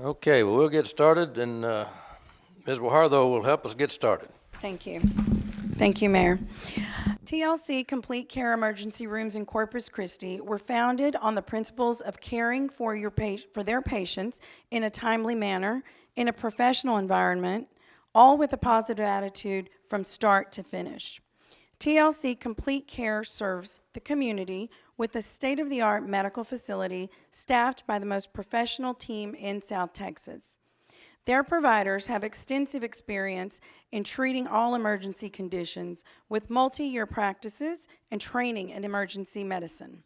Okay, well, we'll get started, and Ms. Wahartho will help us get started. Thank you. Thank you, Mayor. TLC Complete Care Emergency Rooms in Corpus Christi were founded on the principles of caring for their patients in a timely manner, in a professional environment, all with a positive attitude from start to finish. TLC Complete Care serves the community with a state-of-the-art medical facility staffed by the most professional team in South Texas. Their providers have extensive experience in treating all emergency conditions with multi-year practices and training in emergency medicine.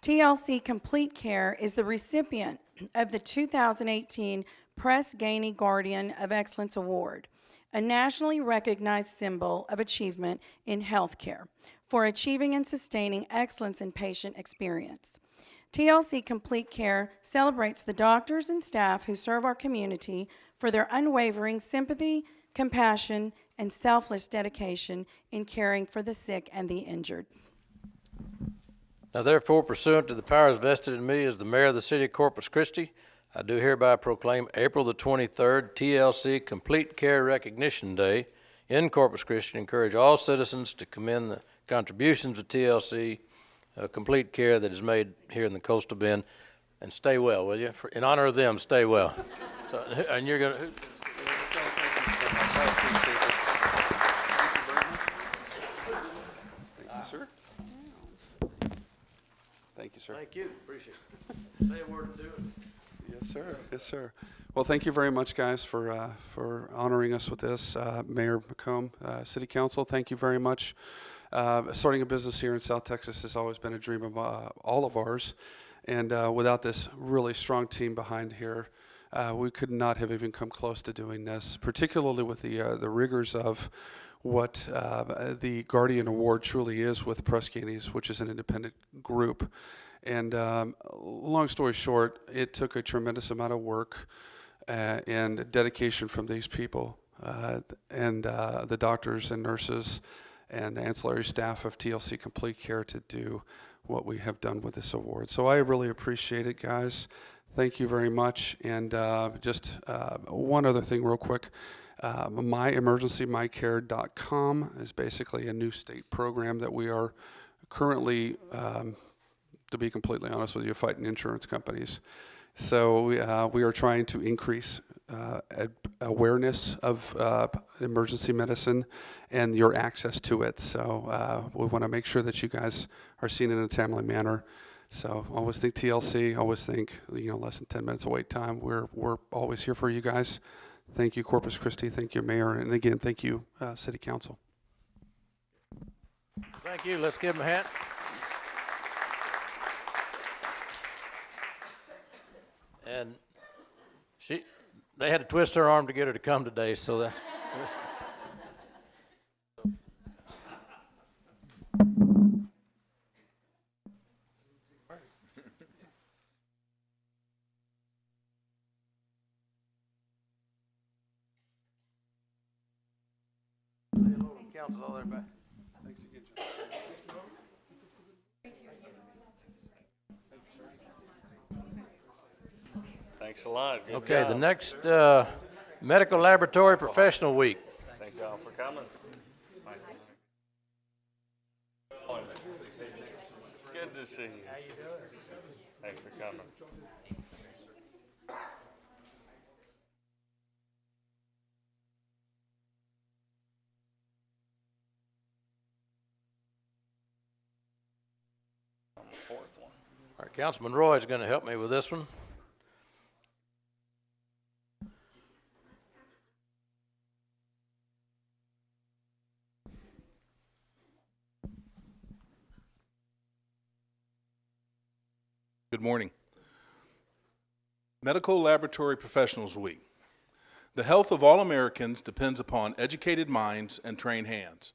TLC Complete Care is the recipient of the 2018 Press Ganey Guardian of Excellence Award, a nationally recognized symbol of achievement in healthcare for achieving and sustaining excellence in patient experience. TLC Complete Care celebrates the doctors and staff who serve our community for their unwavering sympathy, compassion, and selfless dedication in caring for the sick and the injured. Now, therefore, pursuant to the powers vested in me as the mayor of the city of Corpus Christi, I do hereby proclaim April the 23rd TLC Complete Care Recognition Day in Corpus Christi and encourage all citizens to commend the contributions of TLC Complete Care that is made here in the Coastal Bend, and stay well, will you? In honor of them, stay well. So, and you're going to... Thank you, sir. Thank you, sir. Thank you. Appreciate it. Say a word or two. Yes, sir. Yes, sir. Well, thank you very much, guys, for honoring us with this. Mayor McComb, City Council, thank you very much. Starting a business here in South Texas has always been a dream of all of ours, and without this really strong team behind here, we could not have even come close to doing this, particularly with the rigors of what the Guardian Award truly is with Press Ganeys, which is an independent group. And long story short, it took a tremendous amount of work and dedication from these people and the doctors and nurses and ancillary staff of TLC Complete Care to do what we have done with this award. So I really appreciate it, guys. Thank you very much. And just one other thing real quick. MyEmergencyMyCare.com is basically a new state program that we are currently, to be completely honest with you, fighting insurance companies. So we are trying to increase awareness of emergency medicine and your access to it. So we want to make sure that you guys are seen in a timely manner. So always think TLC, always think, less than 10 minutes of wait time. We're always here for you guys. Thank you, Corpus Christi. Thank you, Mayor. And again, thank you, City Council. Thank you. Let's give them a hand. And they had to twist her arm to get her to come today, so that. Council all there back. Thanks again, John. Thanks a lot. Good Okay, job. the next Medical Laboratory Professional Week. Thank y'all for coming. Good to see you. How you doing? Thanks for coming. On the fourth one. All right, Councilman Roy is going to help me with this one. Good morning. Medical Laboratory Professionals Week. The health of all Americans depends upon educated minds and trained hands.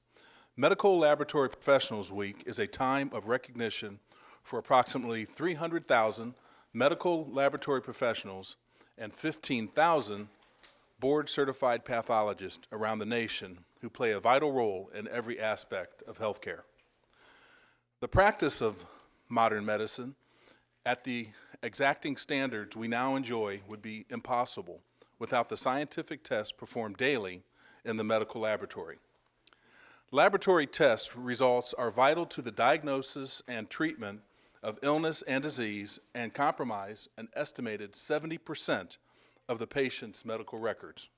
Medical Laboratory Professionals Week is a time of recognition for approximately 300,000 medical laboratory professionals and 15,000 board-certified pathologists around the nation who play a vital role in every aspect of healthcare. The practice of modern medicine exacting standards we now enjoy would be impossible without the scientific tests performed daily in the medical laboratory. Laboratory test results are vital to the diagnosis and treatment of illness and disease and compromise an estimated 70% of the patient's medical records.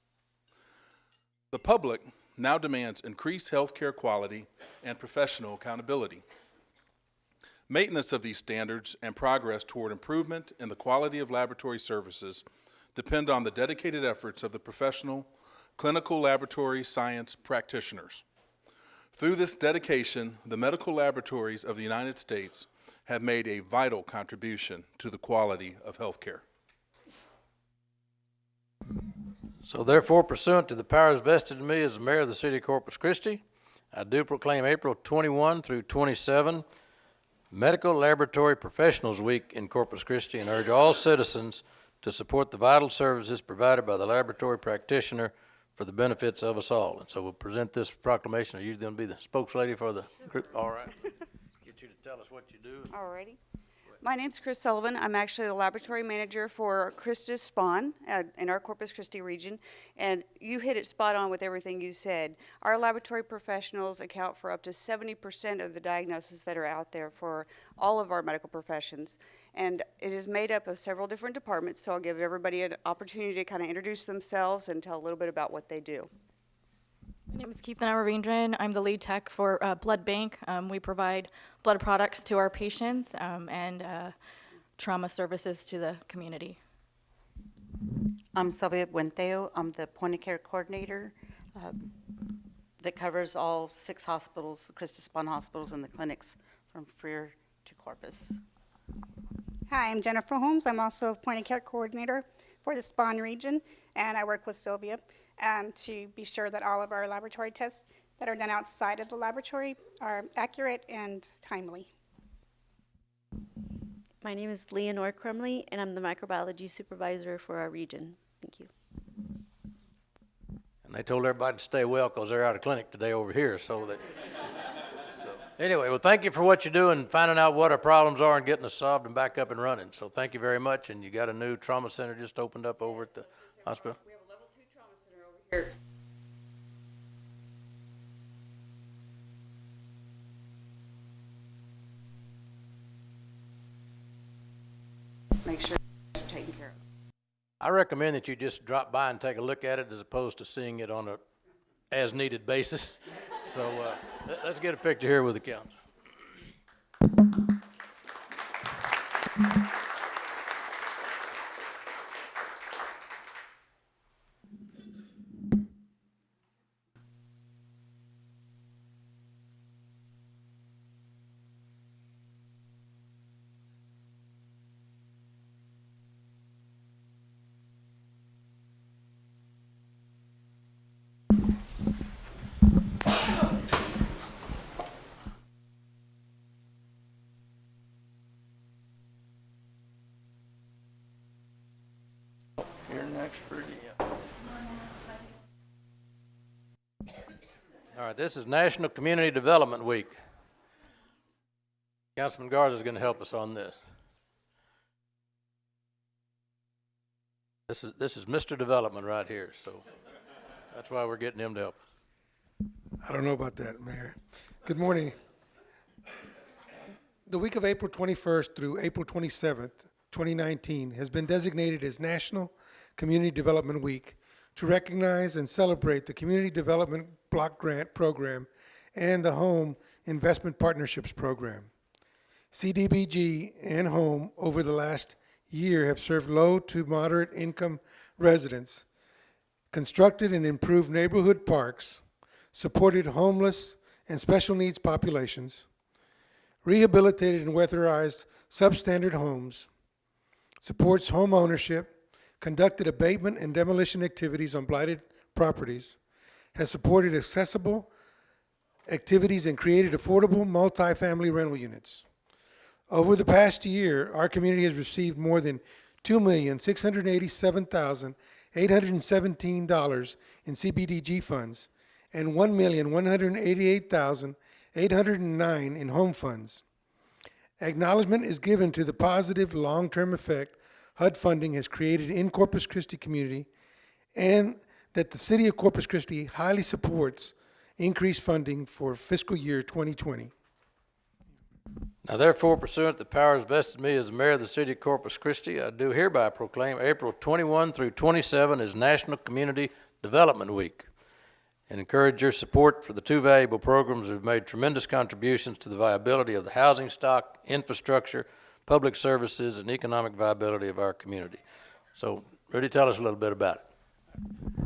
The public now demands increased healthcare quality and professional accountability. Maintenance of these standards and progress toward improvement in the quality of laboratory services depend on the dedicated efforts of the professional clinical laboratory science practitioners. Through this dedication, the medical laboratories of the United States have made a vital contribution to the quality of healthcare. So therefore, pursuant to the powers vested in me as the mayor of the city of Corpus Christi, I do proclaim April 21 through 27 Medical Laboratory Professionals Week in Corpus Christi and urge all citizens to support the vital services provided by the laboratory practitioner for the benefits of us all. And so we'll present this proclamation. Are you going to be the spokeslady for the group? All right. Get you to tell us what you do. Alrighty. My name's Chris Sullivan. I'm actually the laboratory manager for Christus Spawn in our Corpus Christi region. And you hit it spot on with everything you said. Our laboratory professionals account for up to 70% of the diagnoses that are out there for all of our medical professions. And it is made up of several different departments, so I'll give everybody an opportunity to kind of introduce themselves and tell a little bit about what they do. My name is Keithan Ravindran. I'm the lead tech for Blood Bank. We provide blood products to our patients and trauma services to the community. I'm Sylvia Buenteo. I'm the point-of-care coordinator that covers all 6 hospitals, Christi Spawn hospitals and the clinics from Freer to Corpus. Hi, I'm Jennifer Holmes. I'm also point-of-care coordinator for the Spawn region, and I work with Sylvia to be sure that all of our laboratory tests that are done outside of the laboratory are accurate and timely. My name is Leonore Crumley, and I'm the microbiology supervisor for our region. Thank you. And they told everybody to stay well because they're out of clinic today over here. So anyway, well, thank you for what you do and finding out what our problems are and getting us solved and back up and running. So thank you very much. And you got a new trauma center just opened up over at the hospital. We have a level 2 trauma center over here. Make sure you're taken care of. I recommend that you just drop by and take a look at it as opposed to seeing it on a as-needed basis. So let's get a picture here with the council. You're next, Rudy. All right, this is National Community Development Week. Councilman Garza is going to help us on this. This is Mr. Development right here, so that's why we're getting him to help us. I don't know about that, Mayor. Good morning. The week of April 21st through April 27th, 2019 has been designated as National Community Development Week to recognize and celebrate the Community Development Block Grant Program and the Home Investment Partnerships Program. CDBG and Home over the last year have served low to moderate income residents, constructed and improved neighborhood parks, supported homeless and special needs populations, rehabilitated and weatherized substandard homes, supports home ownership, conducted abatement and demolition activities on blighted properties, has supported accessible activities and created affordable multifamily rental units. Over the past year, our community has received more than $2,687,817 in CBDG funds and $1,188,809 in home funds. Acknowledgement is given to the positive long-term effect HUD funding has created in Corpus Christi community, and that the City of Corpus Christi highly supports increased funding for fiscal year 2020. Now therefore, pursuant to the powers vested in me as the mayor of the city of Corpus Christi, I do hereby proclaim April 21 through 27 as National Community Development Week, and encourage your support for the two valuable programs that have made tremendous contributions to the viability of the housing stock, infrastructure, public services, and economic viability of our community. So, Rudy, tell us a little bit about it.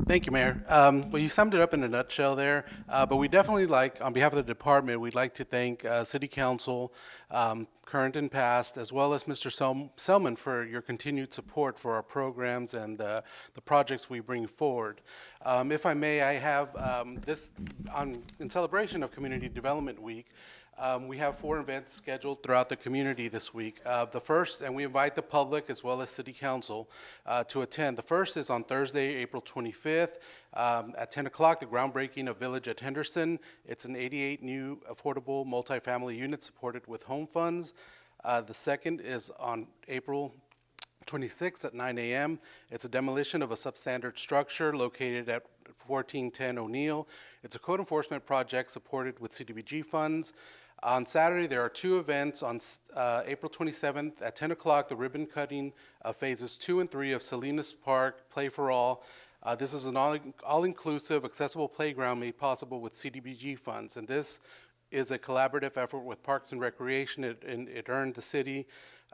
Thank you, Mayor. Well, you summed it up in a nutshell there, but we definitely on behalf of the department, we'd like to thank City Council, current and past, as well as Mr. Selman for your continued support for our programs and the projects we bring forward. If I may, I have in celebration of Community Development Week, we have 4 events scheduled throughout the community this week. The first, and we invite the public as well as City Council to attend. The first is on Thursday, April 25th at 10 o'clock, the groundbreaking of Village at Henderson. It's an 88 new affordable multifamily units supported with home funds. The second is on April 26th at 9 a.m. It's a demolition of a substandard structure located at 1410 O'Neill. It's a code enforcement project supported with CDBG funds. On Saturday, there are 2 events. On April 27th at 10 o'clock, the ribbon cutting of phases 2 and 3 of Salinas Park Play for All. This is an all-inclusive, accessible playground made possible with CDBG funds, and this is a collaborative effort with Parks and Recreation. It earned the city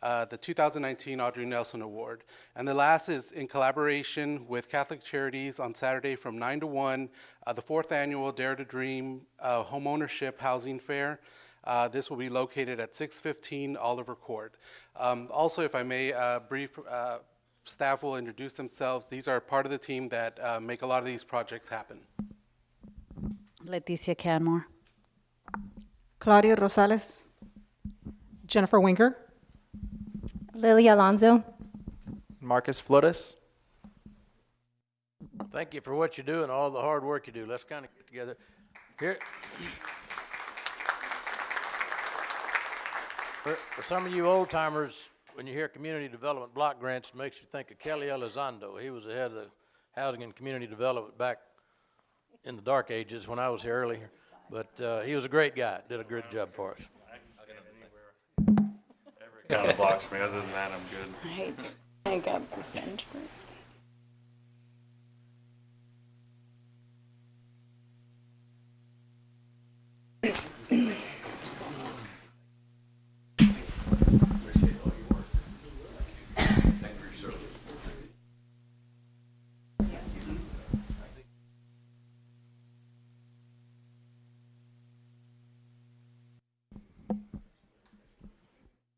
the 2019 Audrey Nelson Award. And the last is in collaboration with Catholic Charities on Saturday from 9 to 1, the 4th annual Dare to Dream Homeownership Housing Fair. This will be located at 615 Oliver Court. Also, if I may, brief staff will introduce themselves. These are part of the team that make a lot of these projects happen. Leticia Canmore. Claudia Rosales. Jennifer Winker. Lily Alonso. Marcus Flores. Thank you for what you do and all the hard work you do. Let's kind of get together. Here. For some of you old timers, when you hear community development block grants, it makes you think of Kelly Elizondo. He was the head of the housing and community development back in the dark ages when I was here earlier. But he was a great guy, did a good job for us. Kind of blocks me. Other than that, I'm good. I hate to hang up the center.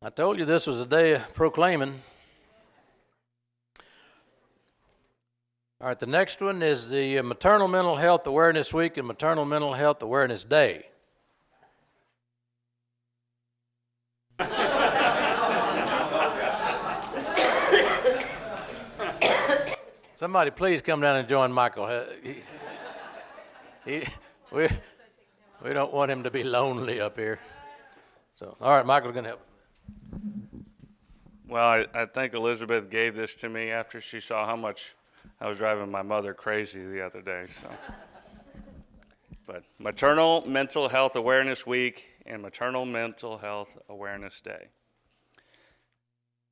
I told you this was a day of proclaiming. All right, the next one is the Maternal Mental Health Awareness Week and Maternal Mental Health Awareness Day. Somebody please come down and join Michael. We don't want him to be lonely up here. So, all right, Michael's going to help. Well, I think Elizabeth gave this to me after she saw how much I was driving my mother crazy the other day. So, but Maternal Mental Health Awareness Week and Maternal Mental Health Awareness Day.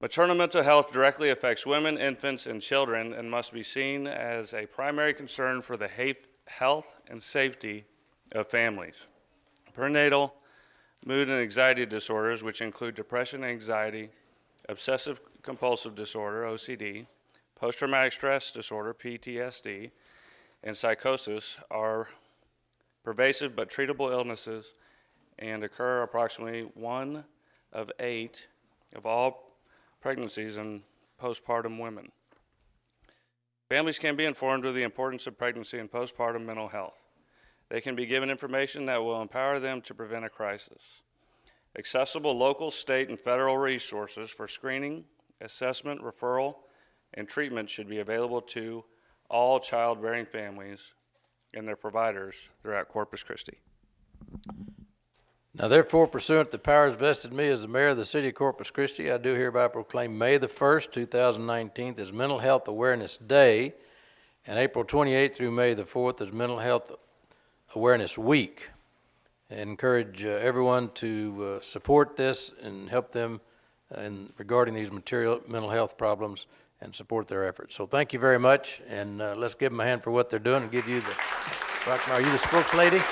Maternal mental health directly affects women, infants, and children and must be seen as a primary concern for the health and safety of families. Perinatal mood and anxiety disorders, which include depression, anxiety, obsessive compulsive disorder, OCD, post-traumatic stress disorder, PTSD, and psychosis, are pervasive but treatable illnesses and occur approximately 1 of 8 of all pregnancies in postpartum women. Families can be informed of the importance of pregnancy and postpartum mental health. They can be given information that will empower them to prevent a crisis. Accessible local, state, and federal resources for screening, assessment, referral, and treatment should be available to all childbearing families and their providers throughout Corpus Christi. Now therefore, pursuant to the powers vested in me as the mayor of the city of Corpus Christi, I do hereby proclaim May the 1st, 2019 as Mental Health Awareness Day, and April 28th through May the 4th as Mental Health Awareness Week. I encourage everyone to support this and help them regarding these mental health problems and support their efforts. So thank you very much, and let's give them a hand for what they're doing and give you the, are you the spokeslady?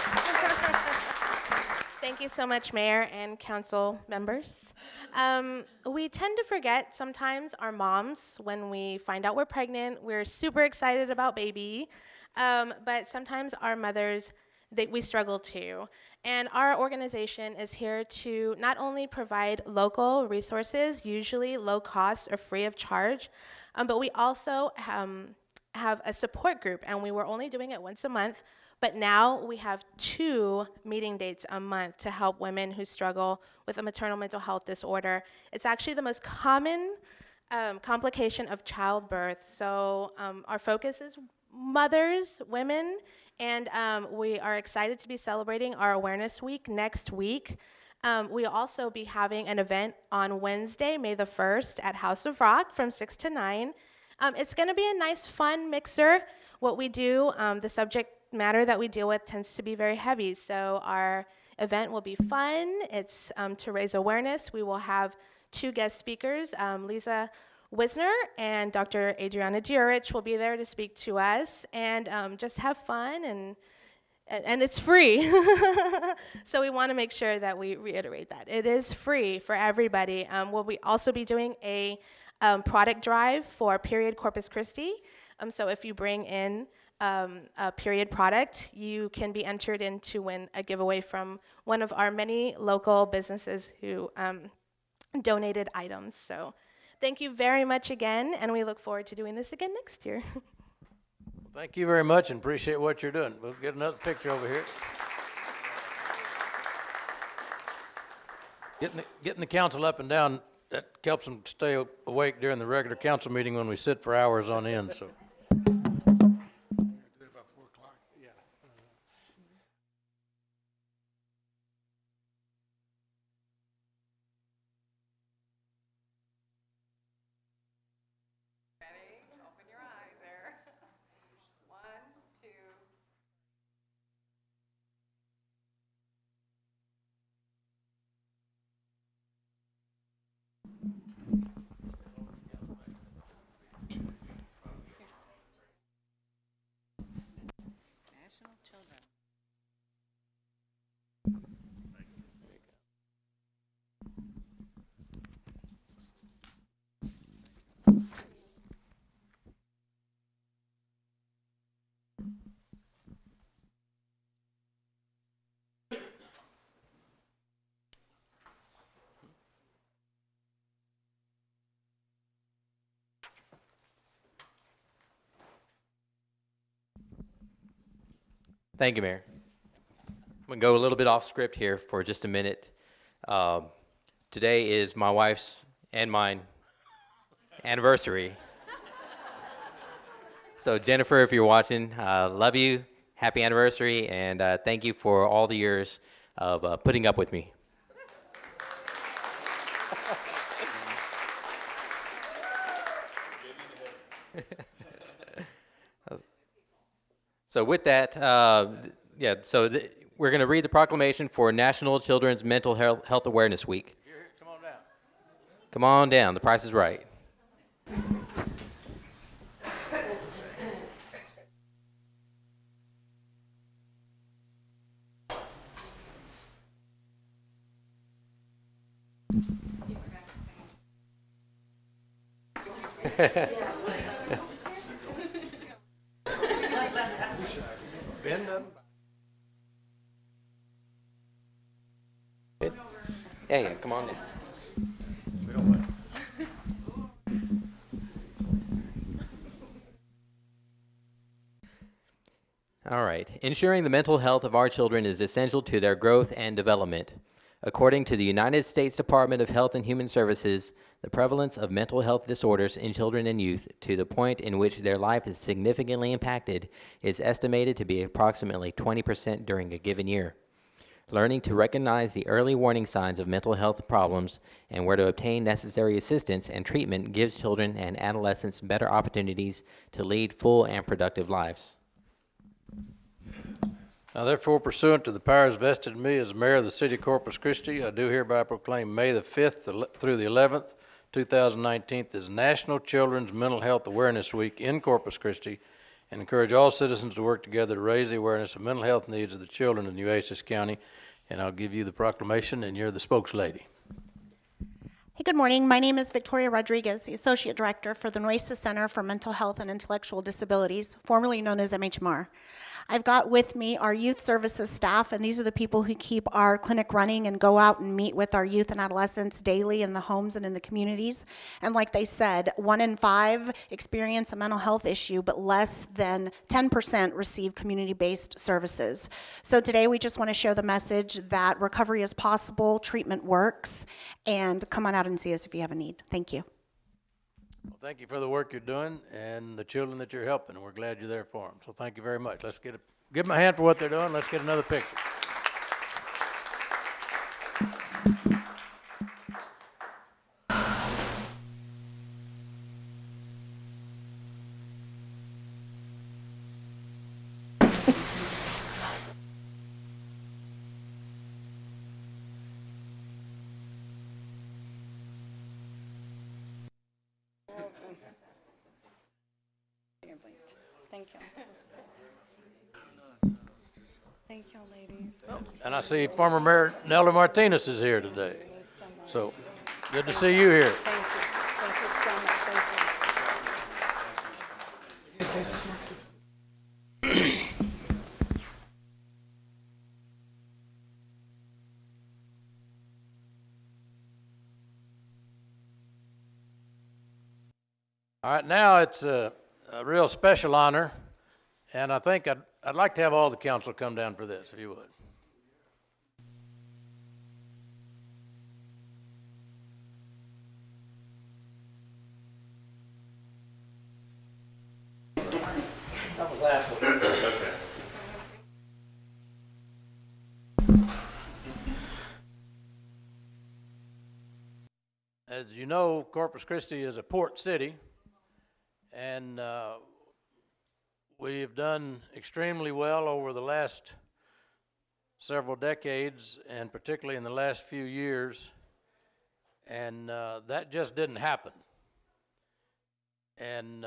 Thank you so much, Mayor and council members. We tend to forget sometimes our moms when we find out we're pregnant. We're super excited about baby, but sometimes our mothers, we struggle too. And our organization is here to not only provide local resources, usually low cost or free of charge, but we also have a support group, and we were only doing it once a month. But now we have 2 meeting dates a month to help women who struggle with a maternal mental health disorder. It's actually the most common complication of childbirth. So our focus is mothers, women, and we are excited to be celebrating our Awareness Week next week. We'll also be having an event on Wednesday, May the 1st at House of Rock from 6 to 9. It's gonna be a nice, fun mixer. What we do, the subject matter that we deal with tends to be very heavy, so our event will be fun. It's to raise awareness. We will have 2 guest speakers, Lisa Wisner and Dr. Adriana Diurich will be there to speak to us, and just have fun, and it's free. So we want to make sure that we reiterate that. It is free for everybody. We'll also be doing a product drive for Period Corpus Christi. So if you bring in a period product, you can be entered in to win a giveaway from one of our many local businesses who donated items. So thank you very much again, and we look forward to doing this again next year. Thank you very much and appreciate what you're doing. We'll get another picture over here. Getting the council up and down, that helps them stay awake during the regular council meeting when we sit for hours on end, so. Thank you, Mayor. I'm going to go a little bit off script here for just a minute. Today is my wife's and mine anniversary. So Jennifer, if you're watching, love you, happy anniversary, and thank you for all the years of putting up with me. So with that, we're going to read the proclamation for National Children's Mental Health Awareness Week. Come on down. Come on down, the price is right. Yeah, come on in. All right. Ensuring the mental health of our children is essential to their growth and development. According to the United States Department of Health and Human Services, the prevalence of mental health disorders in children and youth to the point in which their life is significantly impacted is estimated to be approximately 20% during a given year. learning to recognize the early warning signs of mental health problems and where to obtain necessary assistance and treatment gives children and adolescents better opportunities to lead full and productive lives. Now therefore, pursuant to the powers vested in me as mayor of the city of Corpus Christi, I do hereby proclaim May the 5th through the 11th, 2019 as National Children's Mental Health Awareness Week in Corpus Christi, and encourage all citizens to work together to raise the awareness of mental health needs of the children in Nueces County. And I'll give you the proclamation, and you're the spokeslady. Hey, good morning. My name is Victoria Rodriguez, the Associate Director for the Nueces Center for Mental Health and Intellectual Disabilities, formerly known as MHMR. I've got with me our youth services staff, and these are the people who keep our clinic running and go out and meet with our youth and adolescents daily in the homes and in the communities. And like they said, 1 in 5 experience a mental health issue, but less than 10% receive community-based services. So today we just want to share the message that recovery is possible, treatment works, and come on out and see us if you have a need. Thank you. Well, thank you for the work you're doing and the children that you're helping, and we're glad you're there for them. So thank you very much. Let's give them a hand for what they're doing. Let's get another picture. Thank you. Thank you, ladies. And I see former Mayor Nelda Martinez is here today. So good to see you here. Thank you. Thank you so much. Thank you. All right, now it's a real special honor, and I think I'd like to have all the council come down for this, if you would. As you know, Corpus Christi is a port city, and we've done extremely well over the last several decades, and particularly in the last few years, and that just didn't happen. And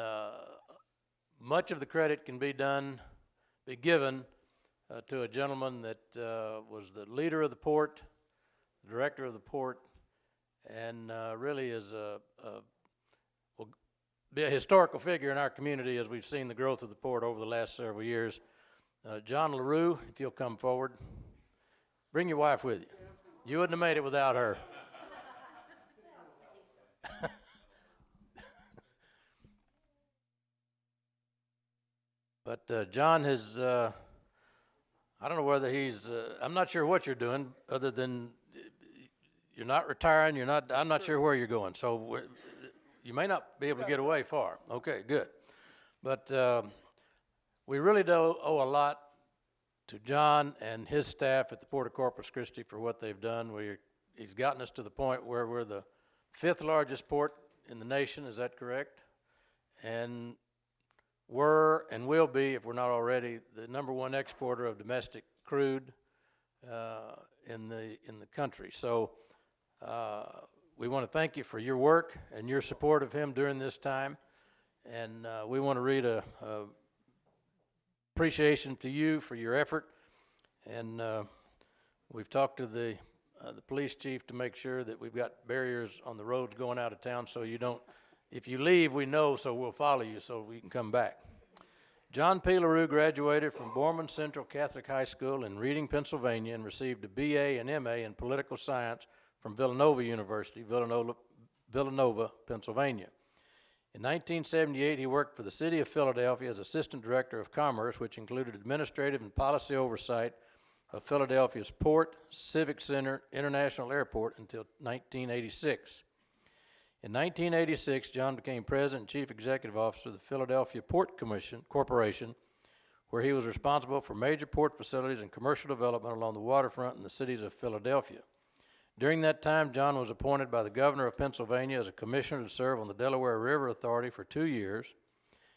much of the credit can be given to a gentleman that was the leader of the port, the director of the port, and really is will be a historical figure in our community as we've seen the growth of the port over the last several years. John LaRue, if you'll come forward. Bring your wife with you. You wouldn't have made it without her. But John has, I don't know whether he's, I'm not sure what you're doing other than you're not retiring, I'm not sure where you're going. So you may not be able to get away far. Okay, good. But we really do owe a lot to John and his staff at the Port of Corpus Christi for what they've done. He's gotten us to the point where we're the 5th largest port in the nation, is that correct? And were and will be, if we're not already, the #1 exporter of domestic crude in the country. So we want to thank you for your work and your support of him during this time. And we want to read a appreciation to you for your effort. And we've talked to the police chief to make sure that we've got barriers on the roads going out of town so you don't, if you leave, we know, so we'll follow you so we can come back. John P. LaRue graduated from Borman Central Catholic High School in Reading, Pennsylvania, and received a BA and MA in political science from Villanova University, Villanova, Pennsylvania. In 1978, he worked for the City of Philadelphia as Assistant Director of Commerce, which included administrative and policy oversight of Philadelphia's Port, Civic Center, International Airport until 1986. In 1986, John became President and Chief Executive Officer of the Philadelphia Port Corporation, where he was responsible for major port facilities and commercial development along the waterfront in the cities of Philadelphia. During that time, John was appointed by the governor of Pennsylvania as a commissioner to serve on the Delaware River Authority for 2 years.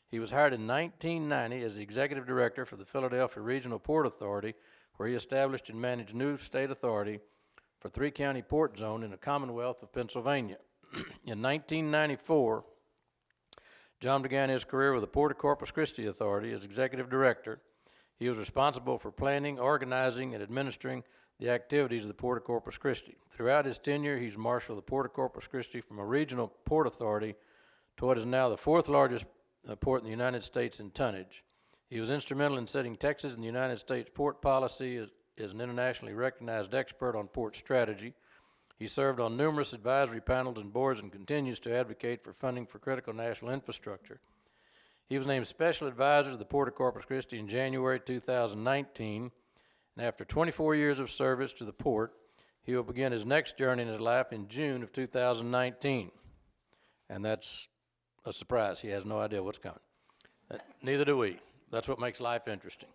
He was hired in 1990 as the executive director for the Philadelphia Regional Port Authority, where he established and managed new state authority for 3-county port zone in the Commonwealth of Pennsylvania. In 1994, John began his career with the Port of Corpus Christi Authority as executive director. He was responsible for planning, organizing, and administering the activities of the Port of Corpus Christi. Throughout his tenure, he's marshaled the Port of Corpus Christi from a regional port authority to what is now the 4th largest port in the United States in tonnage. He was instrumental in setting Texas and the United States port policy as an internationally recognized expert on port strategy. He served on numerous advisory panels and boards and continues to advocate for funding for critical national infrastructure. He was named Special Advisor to the Port of Corpus Christi in January 2019, and after 24 years of service to the port, he will begin his next journey in his life in June of 2019. And that's a surprise. He has no idea what's coming. Neither do we. That's what makes life interesting.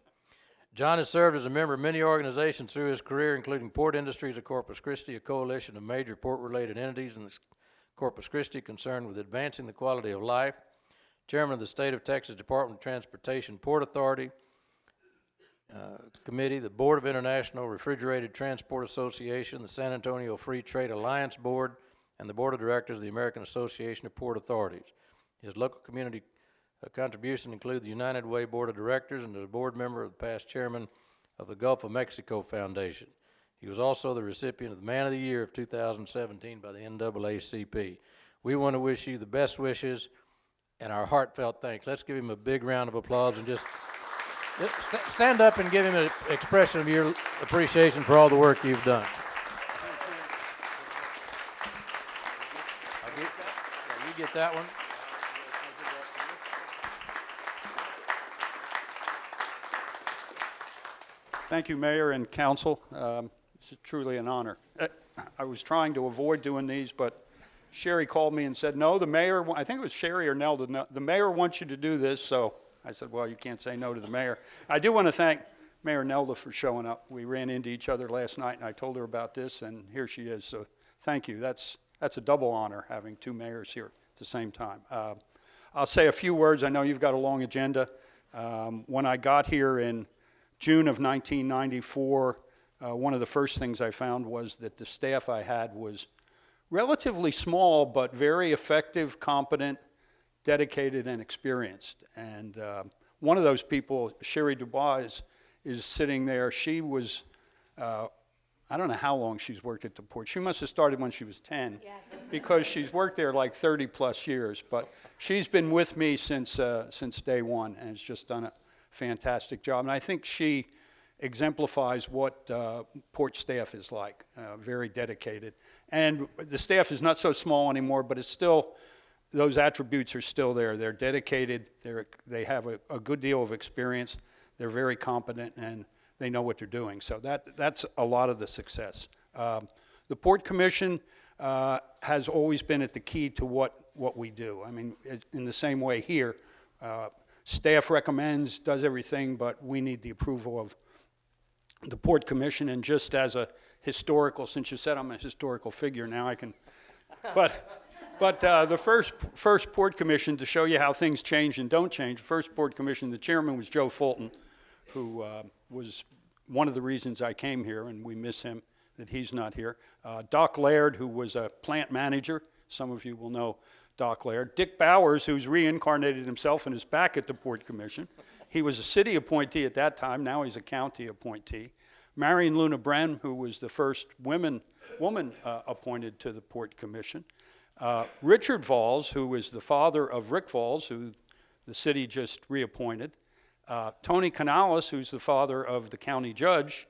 John has served as a member of many organizations through his career, including Port Industries of Corpus Christi, a coalition of major port-related entities in Corpus Christi concerned with advancing the quality of life, chairman of the State of Texas Department of Transportation Port Authority Committee, the Board of International Refrigerated Transport Association, the San Antonio Free Trade Alliance Board, and the Board of Directors of the American Association of Port Authorities. His local community contributions include the United Way Board of Directors and is a board member of the past chairman of the Gulf of Mexico Foundation. He was also the recipient of the Man of the Year of 2017 by the NAACP. We want to wish you the best wishes and our heartfelt thanks. Let's give him a big round of applause and just stand up and give him an expression of your appreciation for all the work you've done. You get that one. Thank you, Mayor and Council. This is truly an honor. I was trying to avoid doing these, but Sherry called me and said, no, the mayor, I think it was Sherry or Nell, the mayor wants you to do this, so I said, well, you can't say no to the mayor. I do want to thank Mayor Nelda for showing up. We ran into each other last night, and I told her about this, and here she is, so thank you. That's a double honor, having two mayors here at the same time. I'll say a few words. I know you've got a long agenda. When I got here in June of 1994, one of the first things I found was that the staff I had was relatively small, but very effective, competent, dedicated, and experienced. And one of those people, Sherry Dubois, is sitting there. She was, I don't know how long she's worked at the port. She must have started when she was 10, because she's worked there like 30 plus years. But she's been with me since day one, and has just done a fantastic job. And I think she exemplifies what port staff is like, very dedicated. And the staff is not so small anymore, but it's still, those attributes are still there. They're dedicated, they have a good deal of experience, they're very competent, and they know what they're doing. So that's a lot of the success. The Port Commission has always been at the key to what we do. I mean, in the same way here, staff recommends, does everything, but we need the approval of the Port Commission. And just as a historical, since you said I'm a historical figure, now I can, but the first Port Commission, to show you how things change and don't change, the first Port Commission, the chairman was Joe Fulton, who was one of the reasons I came here, and we miss him that he's not here. Doc Laird, who was a plant manager, some of you will know Doc Laird. Dick Bowers, who's reincarnated himself and is back at the Port Commission. He was a city appointee at that time, now he's a county appointee. Marion Luna Bren, who was the first woman appointed to the Port Commission. Richard Valls, who is the father of Rick Valls, who the city just reappointed. Tony Canales, who's the father of the county judge,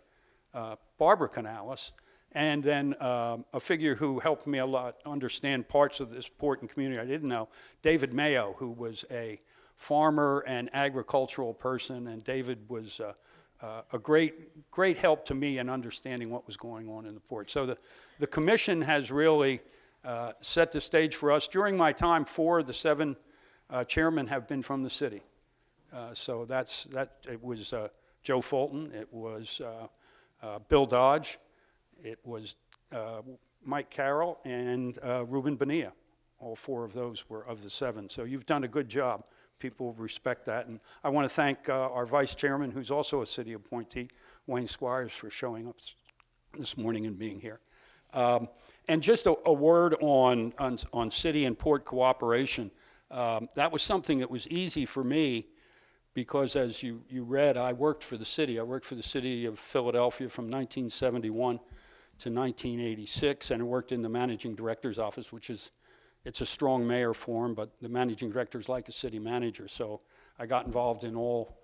Barbara Canales. And then a figure who helped me a lot understand parts of this port and community I didn't know, David Mayo, who was a farmer and agricultural person, and David was a great help to me in understanding what was going on in the port. So the commission has really set the stage for us. During my time, 4 of the 7 chairmen have been from the city. So it was Joe Fulton, it was Bill Dodge, it was Mike Carroll, and Ruben Bonilla. All 4 of those were of the 7. So you've done a good job. People respect that. And I want to thank our vice chairman, who's also a city appointee, Wayne Squires, for showing up this morning and being here. And just a word on city and port cooperation. That was something that was easy for me because, as you read, I worked for the city. I worked for the city of Philadelphia from 1971 to 1986, and I worked in the managing director's office, it's a strong mayor form, but the managing director is like a city manager. So I got involved in all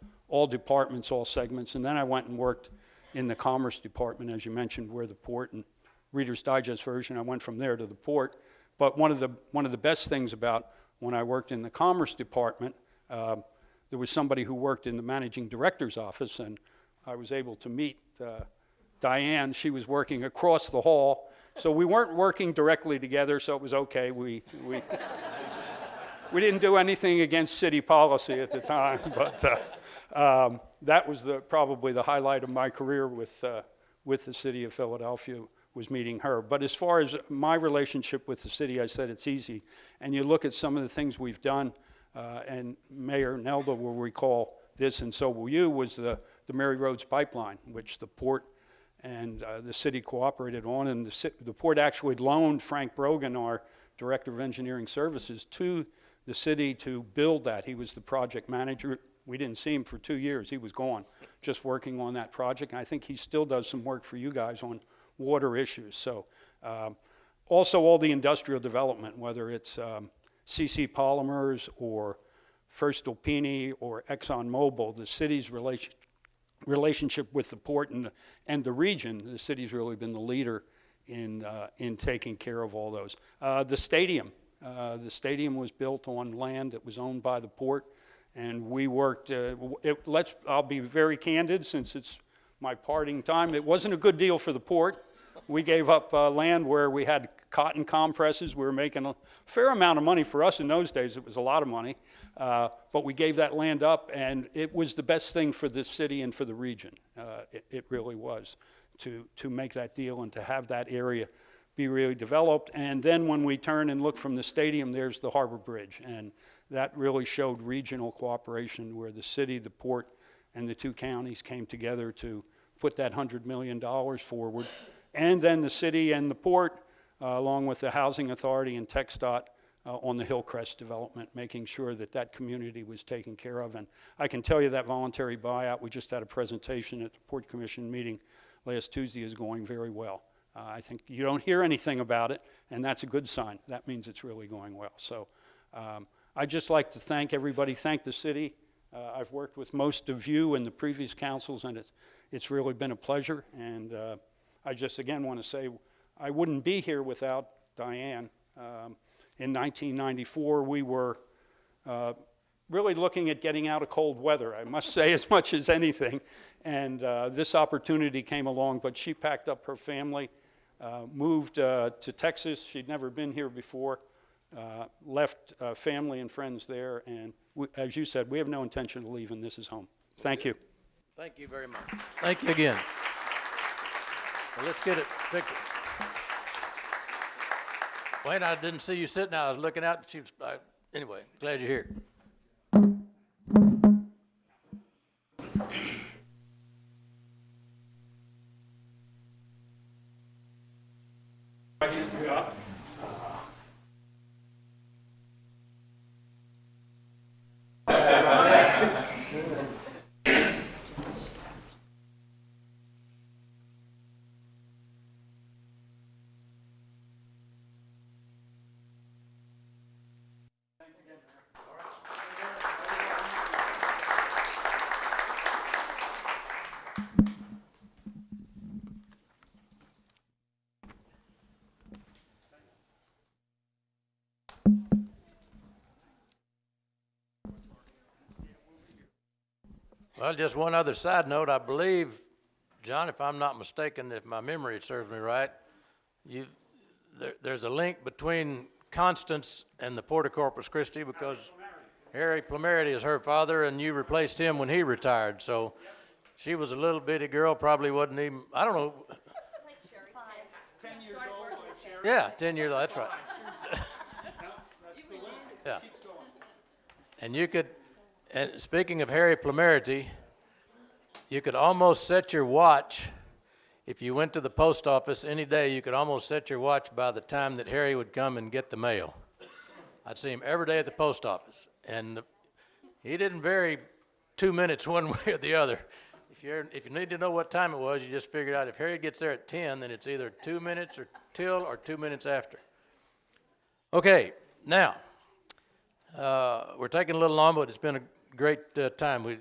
departments, all segments, and then I went and worked in the Commerce Department, as you mentioned, where the port and Reader's Digest version, I went from there to the port. But one of the best things about when I worked in the Commerce Department, there was somebody who worked in the managing director's office, and I was able to meet Diane. She was working across the hall. So we weren't working directly together, so it was okay. We didn't do anything against city policy at the time, but that was probably the highlight of my career with the city of Philadelphia, was meeting her. But as far as my relationship with the city, I said it's easy. And you look at some of the things we've done, and Mayor Nelda will recall this, and so will you, was the Mary Roads pipeline, which the port and the city cooperated on, and the port actually loaned Frank Brogan, our Director of Engineering Services, to the city to build that. He was the project manager. We didn't see him for 2 years. He was gone, just working on that project. And I think he still does some work for you guys on water issues. So also all the industrial development, whether it's CC Polymers or First Alpini or ExxonMobil, the city's relationship with the port and the region, the city's really been the leader in taking care of all those. The stadium was built on land that was owned by the port, and we worked, I'll be very candid since it's my parting time, it wasn't a good deal for the port. We gave up land where we had cotton compresses. We were making a fair amount of money for us in those days. It was a lot of money. But we gave that land up, and it was the best thing for the city and for the region. It really was to make that deal and to have that area be really developed. And then when we turn and look from the stadium, there's the Harbor Bridge. And that really showed regional cooperation where the city, the port, and the 2 counties came together to put that $100 million forward. And then the city and the port, along with the Housing Authority and TxDOT, on the Hillcrest development, making sure that that community was taken care of. And I can tell you that voluntary buyout, we just had a presentation at the Port Commission meeting last Tuesday, is going very well. I think you don't hear anything about it, and that's a good sign. That means it's really going well. So I'd just like to thank everybody, thank the city. I've worked with most of you in the previous councils, and it's really been a pleasure. And I just, again, want to say I wouldn't be here without Diane. In 1994, we were really looking at getting out of cold weather, I must say, as much as anything. And this opportunity came along, but she packed up her family, moved to Texas. She'd never been here before, left family and friends there. And as you said, we have no intention of leaving. This is home. Thank you. Thank you very much. Thank you again. Well, let's get it, Victor. Wayne, I didn't see you sitting out. I was looking out. Anyway, glad you're here. Well, just one other side note. I believe, John, if I'm not mistaken, if my memory serves me right, there's a link between Constance and the Port of Corpus Christi because Harry Plumerity is her father, and you replaced him when he retired. So she was a little bitty girl, probably wasn't even, I don't know. 10 years old, like Sherry. Yeah, 10 years old, that's right. Yeah. And you could, and speaking of Harry Plumerity, you could almost set your watch, if you went to the post office any day, you could almost set your watch by the time that Harry would come and get the mail. I'd see him every day at the post office, and he didn't vary 2 minutes one way or the other. If you need to know what time it was, you just figured out if Harry gets there at 10, then it's either 2 minutes or till or 2 minutes after. Okay, now, we're taking a little long, but it's been a great time.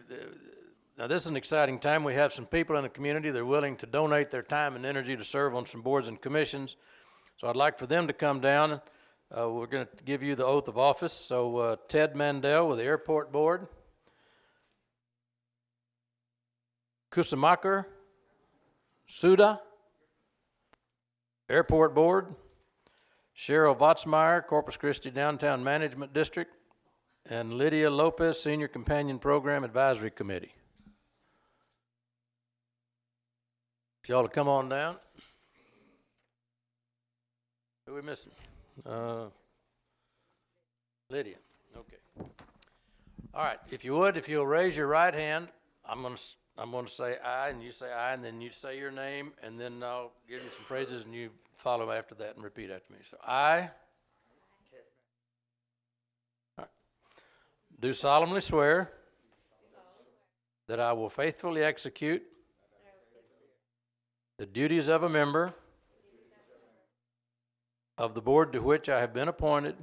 Now, this is an exciting time. We have some people in the community that are willing to donate their time and energy to serve on some boards and commissions. So I'd like for them to come down. We're going to give you the oath of office. So Ted Mandel with the Airport Board. Kusamaker Suda, Airport Board. Cheryl Vatsmeyer, Corpus Christi Downtown Management District. And Lydia Lopez, Senior Companion Program Advisory Committee. If y'all will come on down. Who are we missing? Lydia. Okay. All right. If you'll raise your right hand, I'm going to say aye, and you say aye, and then you say your name, and then I'll give you some phrases, and you follow after that and repeat after me. So I do solemnly swear that I will faithfully execute the duties of a member of the board to which I have been appointed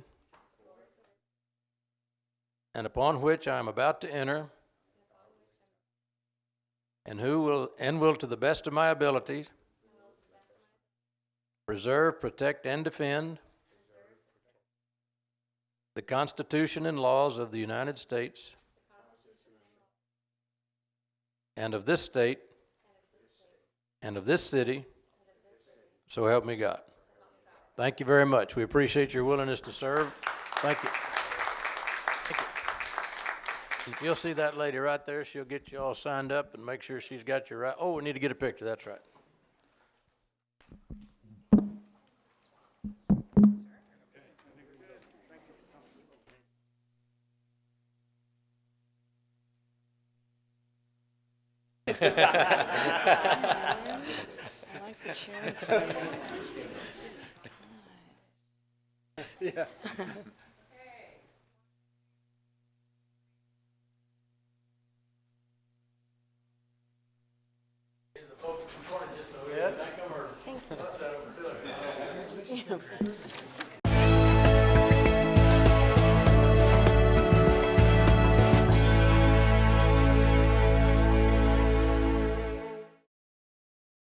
and upon which I am about to enter, and will to the best of my ability preserve, protect, and defend the Constitution and laws of the United States and of this state and of this city, so help me God. Thank you very much. We appreciate your willingness to serve. Thank you. Thank you. If you'll see that lady right there, she'll get you all signed up and make sure she's got your right. Oh, we need to get a picture. That's right. I like the chair. Yeah. These are the folks from Corpus, just so you think them or Thank you. bust that over to us. Yeah.